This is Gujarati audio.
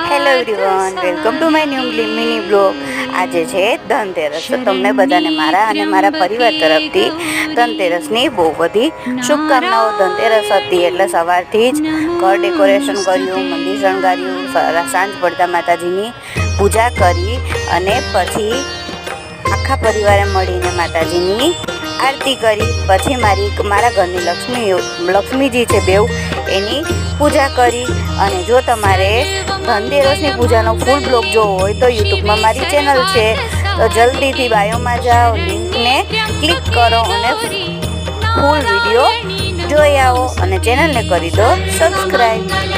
Hello everyone, welcome to my new mini blog. આજે છે ધનતેરસ, તો તમને બધાને મારા અને મારા પરિવાર તરફથી ધનતેરસની બહુ બધી શુભકામનાઓ. ધનતેરસ હતી એટલે સવારથી જ ઘર ડેકોરેશન કર્યું, મંદિર શણગાર્યું, સાંજ પડતા માતાજીની પૂજા કરી અને પછી આખા પરિવારે મળીને માતાજીની આરતી કરી. પછી મારા ઘરની લક્ષ્મીજી છે બેઉ, એની પૂજા કરી. અને જો તમારે ધનતેરસની પૂજાનો ફૂલ બ્લોગ જોવો હોય તો યુટ્યુબમાં મારી ચેનલ છે, તો જલ્દીથી બાયોમાં જાઓ, લિંકને ક્લિક કરો અને ફૂલ વિડીયો જોઈ આવો અને ચેનલને કરી દો સબસ્ક્રાઈબ.